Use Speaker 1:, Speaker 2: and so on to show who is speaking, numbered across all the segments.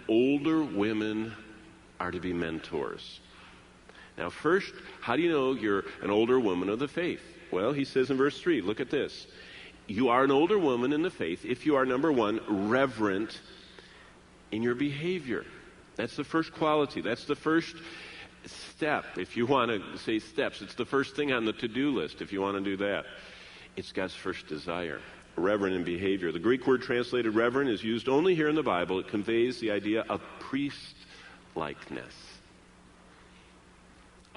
Speaker 1: older women are to be mentors. Now first, how do you know you're an older woman of the faith? Well, he says in verse 3, look at this. You are an older woman in the faith if you are, number one, reverent in your behavior. That's the first quality. That's the first step. If you want to say steps, it's the first thing on the to-do list if you want to do that. It's God's first desire. Reverent in behavior. The Greek word translated reverent is used only here in the Bible. It conveys the idea of priest-likeness.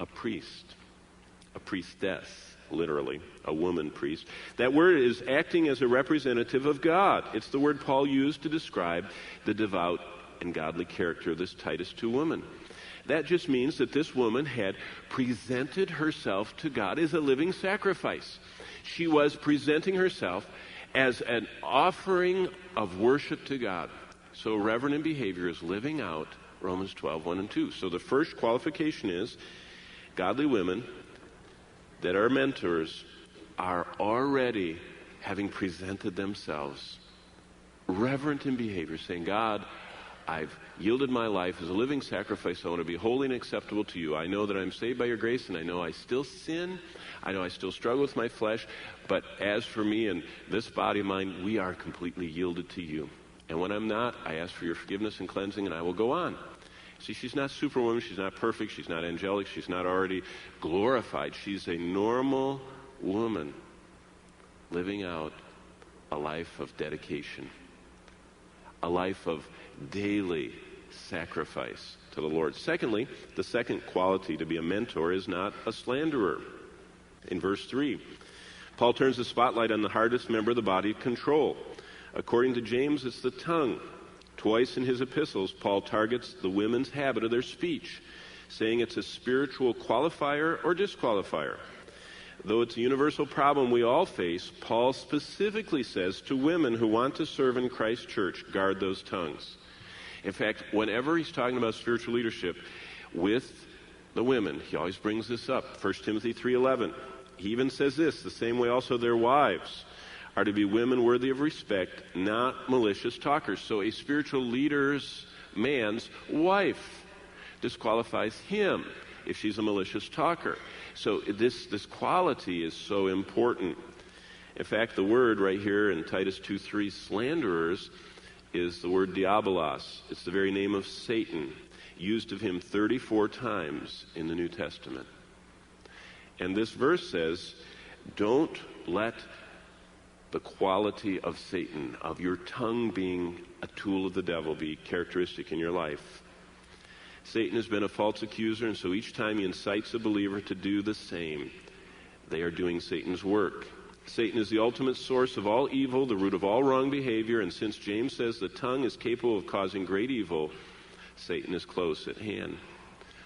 Speaker 1: A priest. A priestess, literally. A woman priest. That word is acting as a representative of God. It's the word Paul used to describe the devout and godly character of this Titus 2 woman. That just means that this woman had presented herself to God as a living sacrifice. She was presenting herself as an offering of worship to God. So reverent in behavior is living out Romans 12, 1 and 2. So the first qualification is godly women that are mentors are already having presented themselves reverent in behavior, saying, God, I've yielded my life as a living sacrifice. I want to be holy and acceptable to you. I know that I'm saved by your grace, and I know I still sin. I know I still struggle with my flesh. But as for me and this body of mine, we are completely yielded to you. And when I'm not, I ask for your forgiveness and cleansing, and I will go on. See, she's not superwoman. She's not perfect. She's not angelic. She's not already glorified. She's a normal woman living out a life of dedication, a life of daily sacrifice to the Lord. Secondly, the second quality to be a mentor is not a slanderer. In verse 3, Paul turns the spotlight on the hardest member of the body to control. According to James, it's the tongue. Twice in his epistles, Paul targets the women's habit of their speech, saying it's a spiritual qualifier or disqualifier. Though it's a universal problem we all face, Paul specifically says to women who want to serve in Christ's church, guard those tongues. In fact, whenever he's talking about spiritual leadership with the women, he always brings this up. 1 Timothy 3:11. He even says this, the same way also their wives are to be women worthy of respect, not malicious talkers. So a spiritual leader's man's wife disqualifies him if she's a malicious talker. So this quality is so important. In fact, the word right here in Titus 2:3, slanderers, is the word diabolos. It's the very name of Satan, used of him 34 times in the New Testament. And this verse says, don't let the quality of Satan, of your tongue being a tool of the devil, be characteristic in your life. Satan has been a false accuser, and so each time he incites a believer to do the same, they are doing Satan's work. Satan is the ultimate source of all evil, the root of all wrong behavior, and since James says the tongue is capable of causing great evil, Satan is close at hand.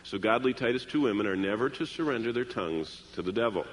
Speaker 1: So godly Titus 2 women are never to surrender their tongues to the devil.